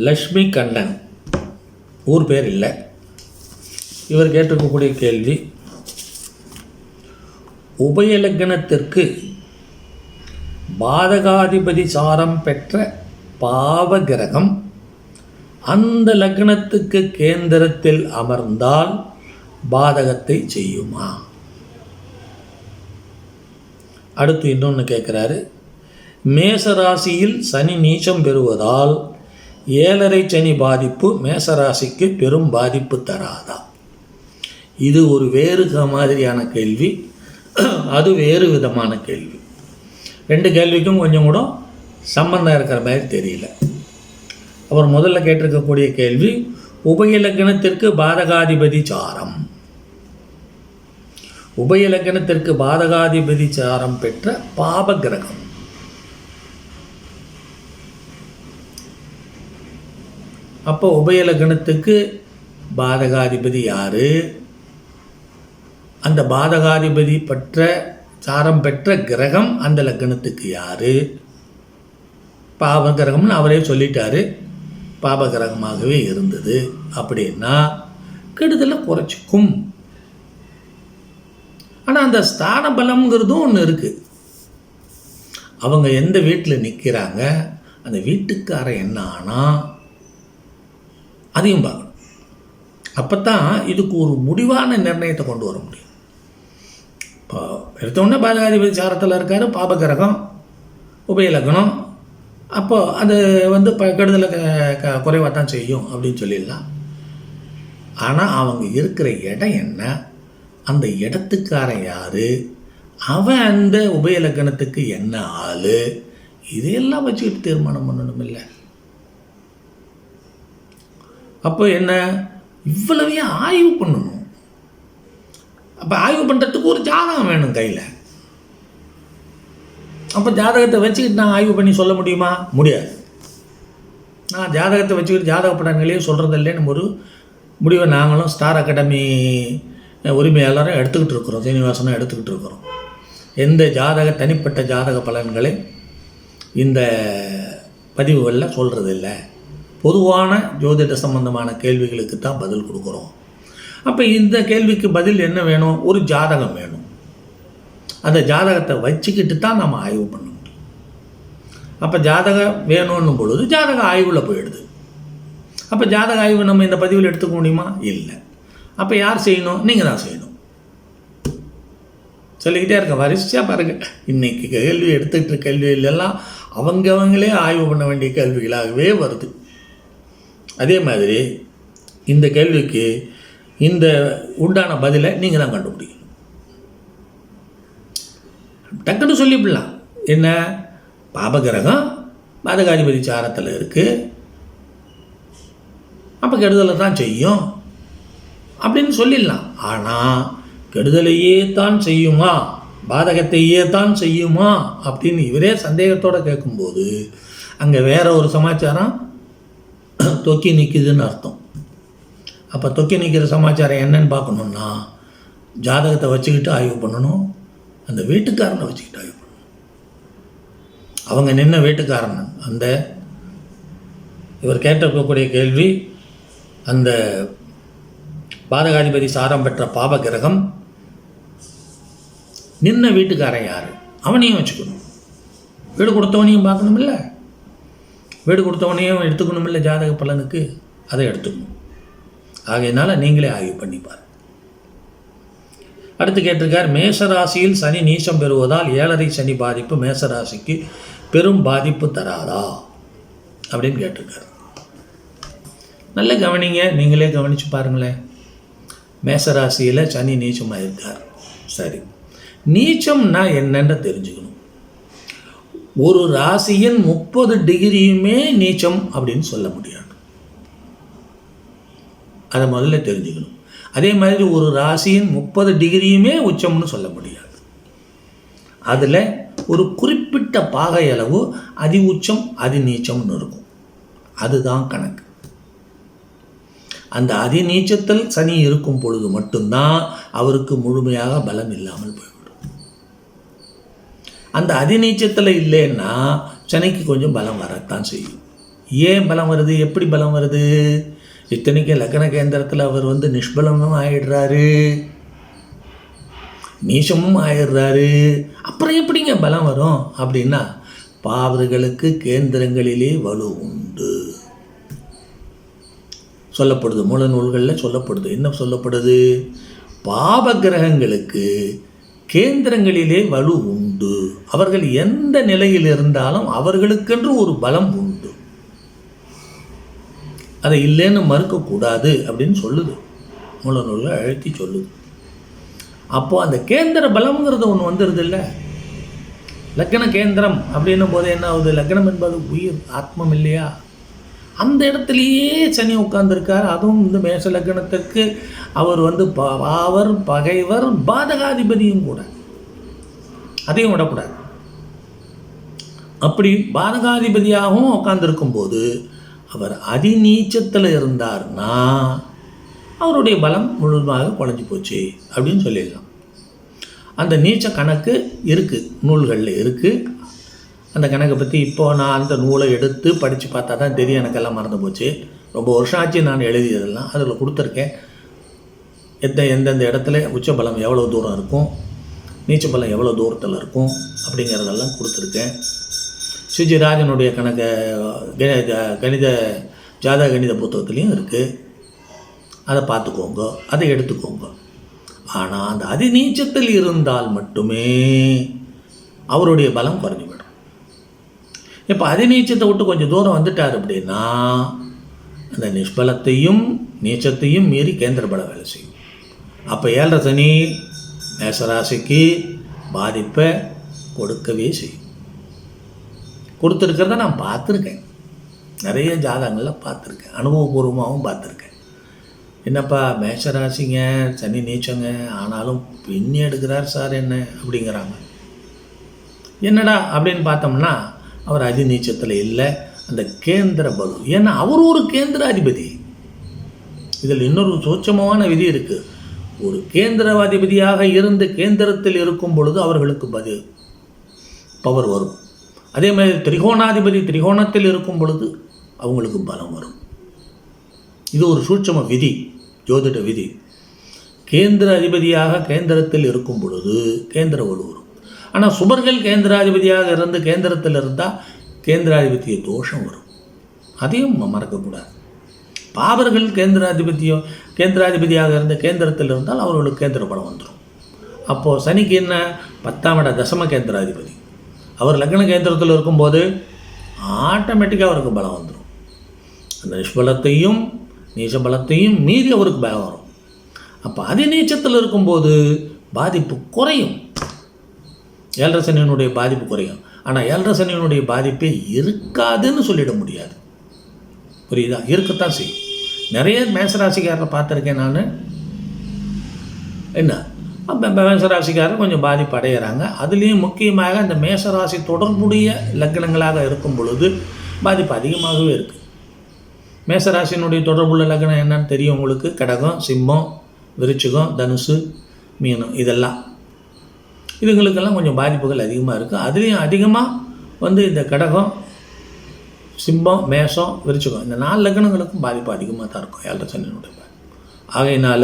லக்ஷ்மி கண்ணன், ஊர் பேர் இல்லை. இவர் கேட்டிருக்கக்கூடிய கேள்வி, உபயலக்கணத்திற்கு பாதகாதிபதி சாரம் பெற்ற பாவகிரகம் அந்த லக்னத்துக்கு கேந்திரத்தில் அமர்ந்தால் பாதகத்தை செய்யுமா? அடுத்து இன்னொன்று கேட்குறாரு, மேசராசியில் சனி நீச்சம் பெறுவதால் 7.5 சனி பாதிப்பு மேசராசிக்கு பெரும் பாதிப்பு தராதா? இது ஒரு வேறு மாதிரியான கேள்வி, அது வேறு விதமான கேள்வி. ரெண்டு கேள்விக்கும் கொஞ்சம் கூட சம்பந்தம் இருக்கிற மாதிரி தெரியல. அவர் முதல்ல கேட்டிருக்கக்கூடிய கேள்வி, உபயலக்கணத்திற்கு பாதகாதிபதி சாரம், உபயலக்கணத்திற்கு பாதகாதிபதி சாரம் பெற்ற பாபகிரகம். அப்போ உபயலக்கணத்துக்கு பாதகாதிபதி யாரு? அந்த பாதகாதிபதி பெற்ற சாரம் பெற்ற கிரகம் அந்த லக்னத்துக்கு யாரு? பாபகிரகம்னு அவரே சொல்லிட்டாரு, பாபகிரகமாகவே இருந்தது. அப்படின்னா கெடுதலை குறைச்சிக்கும். ஆனால் அந்த ஸ்தான பலம்ங்கிறதும் ஒன்று இருக்குது. அவங்க எந்த வீட்டில் நிற்கிறாங்க, அந்த வீட்டுக்காரன் என்ன ஆனால் அதையும் பார்க்கணும். அப்போ தான் இதுக்கு ஒரு முடிவான நிர்ணயத்தை கொண்டு வர முடியும். இப்போ எடுத்தோடனே பாதகாதிபதி சாரத்தில் இருக்கார், பாபகிரகம், உபயலக்கணம். அப்போது அது கெடுதலை குறைவாக தான் செய்யும் அப்படின்னு சொல்லிடலாம். ஆனால் அவங்க இருக்கிற இடம் என்ன, அந்த இடத்துக்காரன் யார், அவன் அந்த உபயலக்கணத்துக்கு என்ன ஆள், இதையெல்லாம் வச்சுக்கிட்டு தீர்மானம் பண்ணணும் இல்லை? அப்போ என்ன, இவ்வளவையும் ஆய்வு பண்ணணும். அப்போ ஆய்வு பண்ணுறதுக்கு ஒரு ஜாதகம் வேணும் கையில். அப்போ ஜாதகத்தை வச்சுக்கிட்டு நான் ஆய்வு பண்ணி சொல்ல முடியுமா? முடியாது. நான் ஜாதகத்தை வச்சுக்கிட்டு ஜாதக படங்களையும் சொல்கிறதில்லைன்னு ஒரு முடிவை நாங்களும் ஸ்டார் அகாடமி உரிமையாளரும் எடுத்துக்கிட்டு இருக்கிறோம், சீனிவாசனும் எடுத்துக்கிட்டு இருக்கிறோம். எந்த தனிப்பட்ட ஜாதக பலன்களை இந்த பதிவுகளில் சொல்கிறதில்லை. பொதுவான ஜோதிட சம்பந்தமான கேள்விகளுக்கு தான் பதில் கொடுக்குறோம். அப்போ இந்த கேள்விக்கு பதில் என்ன வேணும்? ஒரு ஜாதகம் வேணும். அந்த ஜாதகத்தை வச்சுக்கிட்டு தான் நம்ம ஆய்வு பண்ண முடியும். அப்போ ஜாதகம் வேணும்னும் பொழுது ஜாதக ஆய்வில் போயிடுது. அப்போ ஜாதக ஆய்வு நம்ம இந்த பதிவில் எடுத்துக்க முடியுமா? இல்லை. அப்போ யார் செய்யணும்? நீங்கள் தான் செய்யணும். சொல்லிக்கிட்டே இருக்க வரிசையாக பாருங்கள். இன்றைக்கி கேள்வி எடுத்துக்கிட்டு கேள்விகளெல்லாம் அவங்களே ஆய்வு பண்ண வேண்டிய கேள்விகளாகவே வருது. அதே மாதிரி இந்த கேள்விக்கு இந்த உண்டான பதிலை நீங்கள் தான் கண்டுபிடிக்கணும். டக்குன்னு சொல்லிவிடலாம். என்ன, பாபகிரகம் பாதகாதிபதி சாரத்தில் இருக்குது, அப்போ கெடுதலை தான் செய்யும் அப்படின்னு சொல்லிடலாம். ஆனால் கெடுதலையே தான் செய்யுமா, பாதகத்தையே தான் செய்யுமா அப்படின்னு இவரே சந்தேகத்தோடு கேட்கும்போது அங்கே வேற ஒரு சமாச்சாரம் தொக்கி நிற்குதுன்னு அர்த்தம். அப்போ தொக்கி நிற்கிற சமாச்சாரம் என்னன்னு பார்க்கணுன்னா ஜாதகத்தை வச்சுக்கிட்டு ஆய்வு பண்ணணும், அந்த வீட்டுக்காரனை வச்சுக்கிட்டு ஆய்வு பண்ணணும். அவங்க நின்ன வீட்டுக்காரன், அந்த இவர் கேட்டிருக்கக்கூடிய கேள்வி, அந்த பாதகாதிபதி சாரம் பெற்ற பாபகிரகம் நின்ன வீட்டுக்காரன் யார், அவனையும் வச்சுக்கணும். வீடு கொடுத்தவனையும் பார்க்கணும் இல்லை, வீடு கொடுத்தவனையும் எடுத்துக்கணும் இல்லை ஜாதக பலனுக்கு, அதை எடுத்துக்கணும். ஆகையினால நீங்களே ஆய்வு பண்ணிப்பார். அடுத்து கேட்டிருக்கார், மேசராசியில் சனி நீச்சம் பெறுவதால் 7.5 சனி பாதிப்பு மேசராசிக்கு பெரும் பாதிப்பு தராதா அப்படின்னு கேட்டிருக்கார். நல்ல கவனிங்க, நீங்களே கவனித்து பாருங்களேன். மேசராசியில் சனி நீச்சமாக இருக்கார். சரி, நீச்சம்னா என்னன்னு தெரிஞ்சுக்கணும். ஒரு ராசியின் 30 டிகிரியுமே நீச்சம் அப்படின்னு சொல்ல முடியாது, அதை முதல்ல தெரிஞ்சுக்கணும். அதே மாதிரி ஒரு ராசியின் 30 டிகிரியுமே உச்சம்னு சொல்ல முடியாது. அதில் ஒரு குறிப்பிட்ட பாகை அளவு அதி உச்சம் அதி நீச்சம்னு இருக்கும், அதுதான் கணக்கு. அந்த அதி நீச்சத்தில் சனி இருக்கும் பொழுது மட்டும்தான் அவருக்கு முழுமையாக பலம் இல்லாமல் போய்விடும். அந்த அதி நீச்சத்தில் இல்லைன்னா சனிக்கு கொஞ்சம் பலம் வரத்தான் செய்யும். ஏன் பலம் வருது, எப்படி பலம் வருது? இத்தனைக்கு லக்ன கேந்திரத்தில் அவர் நிஷ்பலமும் ஆயிடுறாரு, நீச்சமும் ஆயிடுறாரு. அப்புறம் எப்படிங்க பலம் வரும் அப்படின்னா, பாவர்களுக்கு கேந்திரங்களிலே வலு உண்டு சொல்லப்படுது. மூல நூல்களில் சொல்லப்படுது. என்ன சொல்லப்படுது? பாவ கிரகங்களுக்கு கேந்திரங்களிலே வலு உண்டு. அவர்கள் எந்த நிலையில் இருந்தாலும் அவர்களுக்கென்று ஒரு பலம் உண்டு. அதை இல்லைன்னு மறுக்கக்கூடாது அப்படின்னு சொல்லுது மூல நூல்கள், அழுத்தி சொல்லுது. அப்போது அந்த கேந்திர பலம்ங்கிறது ஒன்று வந்துடுது இல்லை. லக்ன கேந்திரம் அப்படின்னும் போது என்ன ஆகுது? லக்னம் என்பது உயிர், ஆத்மம் இல்லையா? அந்த இடத்துலையே சனி உட்கார்ந்துருக்கார். அதுவும் மேஷ லக்னத்திற்கு அவர் பாவர், பகைவர், பாதகாதிபதியும் கூட. அதையும் விடக்கூடாது. அப்படி பாதகாதிபதியாகவும் உட்கார்ந்துருக்கும் போது அவர் அதிநீச்சத்தில் இருந்தார்னா அவருடைய பலம் முழுமையாக குறைஞ்சி போச்சு அப்படின்னு சொல்லிடலாம். அந்த நீச்ச கணக்கு இருக்குது, நூல்களில் இருக்குது. அந்த கணக்கை பற்றி இப்போது நான் அந்த நூலை எடுத்து படித்து பார்த்தா தான் தெரியும். எனக்கெல்லாம் மறந்து போச்சு. ரொம்ப வருஷம் ஆச்சு நான் எழுதியதெல்லாம். அதில் கொடுத்துருக்கேன். எந்தெந்த இடத்துல உச்சபலம் எவ்வளோ தூரம் இருக்கும், நீச்ச பலம் எவ்வளோ தூரத்தில் இருக்கும் அப்படிங்கிறதெல்லாம் கொடுத்துருக்கேன். சுஜிராஜனுடைய கணக்கை கணித ஜாதக கணித புத்தகத்துலேயும் இருக்குது. அதை பார்த்துக்கோங்க, அதை எடுத்துக்கோங்க. ஆனால் அந்த அதிநீச்சத்தில் இருந்தால் மட்டுமே அவருடைய பலம் குறைஞ்சிவிடும். இப்போ அதிநீச்சத்தை விட்டு கொஞ்சம் தூரம் வந்துட்டார் அப்படின்னா அந்த நிஷ்பலத்தையும் நீச்சத்தையும் மீறி கேந்திர பலம் வேலை செய்யும். அப்போ 7 சனி மேசராசிக்கு பாதிப்பை கொடுக்கவே செய்யும். கொடுத்துருக்கிறத நான் பார்த்துருக்கேன், நிறைய ஜாதகங்களில் பார்த்துருக்கேன், அனுபவபூர்வமாகவும் பார்த்துருக்கேன். என்னப்பா மேஷராசிங்க, சனி நீச்சங்க, ஆனாலும் பின்னி எடுக்கிறார் சார் என்ன அப்படிங்கிறாங்க. என்னடா அப்படின்னு பார்த்தோம்னா அவர் அதிநீச்சத்தில் இல்லை, அந்த கேந்திர பலு. ஏன்னா அவர் ஒரு கேந்திர அதிபதி. இதில் இன்னொரு சூட்சமான விதி இருக்குது. ஒரு கேந்திராதிபதியாக இருந்து கேந்திரத்தில் இருக்கும் பொழுது அவர்களுக்கு பவர் வரும். அதே மாதிரி திரிகோணாதிபதி திரிகோணத்தில் இருக்கும் பொழுது அவங்களுக்கு பலம் வரும். இது ஒரு சூட்சம விதி, ஜோதிட விதி. கேந்திர அதிபதியாக கேந்திரத்தில் இருக்கும் பொழுது கேந்திர வலு வரும். ஆனால் சுபர்கள் கேந்திராதிபதியாக இருந்து கேந்திரத்தில் இருந்தால் கேந்திராதிபத்திய தோஷம் வரும். அதையும் மறக்கக்கூடாது. பாவர்கள் கேந்திராதிபதியாக இருந்த கேந்திரத்தில் இருந்தால் அவர்களுக்கு கேந்திர பலம் வந்துடும். அப்போது சனிக்கு என்ன? 10ஆம் இட தசம கேந்திராதிபதி. அவர் லக்ன கேந்திரத்தில் இருக்கும்போது ஆட்டோமேட்டிக்காக அவருக்கு பலம் வந்துடும். அந்த நிஷ்பலத்தையும் நீச்சபலத்தையும் மீறி அவருக்கு பலம் வரும். அப்போ அதிநீச்சத்தில் இருக்கும்போது பாதிப்பு குறையும். 7 சனியினுடைய பாதிப்பு குறையும். ஆனால் 7 சனியினுடைய பாதிப்பே இருக்காதுன்னு சொல்லிட முடியாது. புரியுதா? இருக்கத்தான் செய்யும். நிறைய மேசராசிக்காரரை பார்த்துருக்கேன் நான். என்ன மேசராசிக்காரர் கொஞ்சம் பாதிப்பு அடைகிறாங்க. அதுலேயும் முக்கியமாக இந்த மேசராசி தொடர்புடைய லக்னங்களாக இருக்கும் பொழுது பாதிப்பு அதிகமாகவே இருக்குது. மேசராசினுடைய தொடர்புள்ள லக்னம் என்னன்னு தெரியும் உங்களுக்கு. கடகம், சிம்மம், விருச்சிகம், தனுசு, மீனம், இதெல்லாம் இதுங்களுக்கெல்லாம் கொஞ்சம் பாதிப்புகள் அதிகமாக இருக்குது. அதுலேயும் அதிகமாக இந்த கடகம், சிம்மம், மேஷம், விருச்சிகம், இந்த 4 லக்னங்களுக்கும் பாதிப்பு அதிகமாக தான் இருக்கும் 7 சனியினுடைய பாதிப்பு. ஆகையினால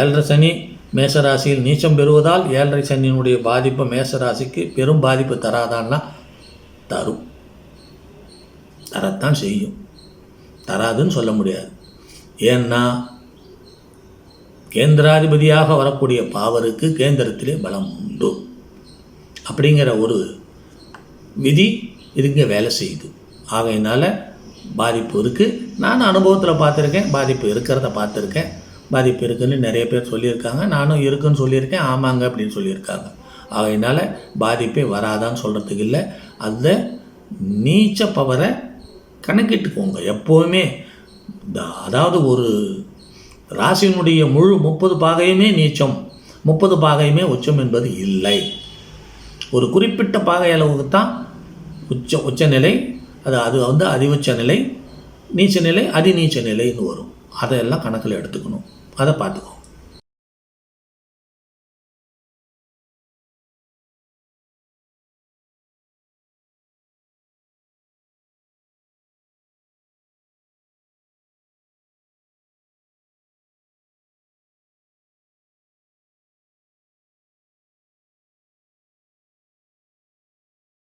7 சனி மேசராசியில் நீச்சம் பெறுவதால் 7 சனியினுடைய பாதிப்பு மேசராசிக்கு பெரும் பாதிப்பு தராதான்னா தரும். தரத்தான் செய்யும், தராதுன்னு சொல்ல முடியாது. ஏன்னா கேந்திராதிபதியாக வரக்கூடிய பாவருக்கு கேந்திரத்திலே பலம் உண்டு அப்படிங்கிற ஒரு விதி இதுங்க வேலை செய்யுது. ஆகையினால பாதிப்பு இருக்குது. நான் அனுபவத்தில் பார்த்துருக்கேன், பாதிப்பு இருக்கிறத பார்த்துருக்கேன். பாதிப்பு இருக்குதுன்னு நிறைய பேர் சொல்லியிருக்காங்க. நானும் இருக்குன்னு சொல்லியிருக்கேன், ஆமாங்க அப்படின்னு சொல்லியிருக்காங்க. ஆகையினால பாதிப்பே வராதான்னு சொல்கிறதுக்கு இல்லை. அந்த நீச்ச பவரை கணக்கிட்டுக்கோங்க எப்போவுமே. அதாவது ஒரு ராசியினுடைய முழு 30 பாகையுமே நீச்சம், 30 பாகையுமே உச்சம் என்பது இல்லை. ஒரு குறிப்பிட்ட பாகை அளவுக்கு தான் உச்சநிலை. அது அதிஉச்ச நிலை, நீச்ச நிலை, அதிநீச்ச நிலைன்னு வரும். அதையெல்லாம் கணக்கில் எடுத்துக்கணும். அதை பார்த்துக்கோ.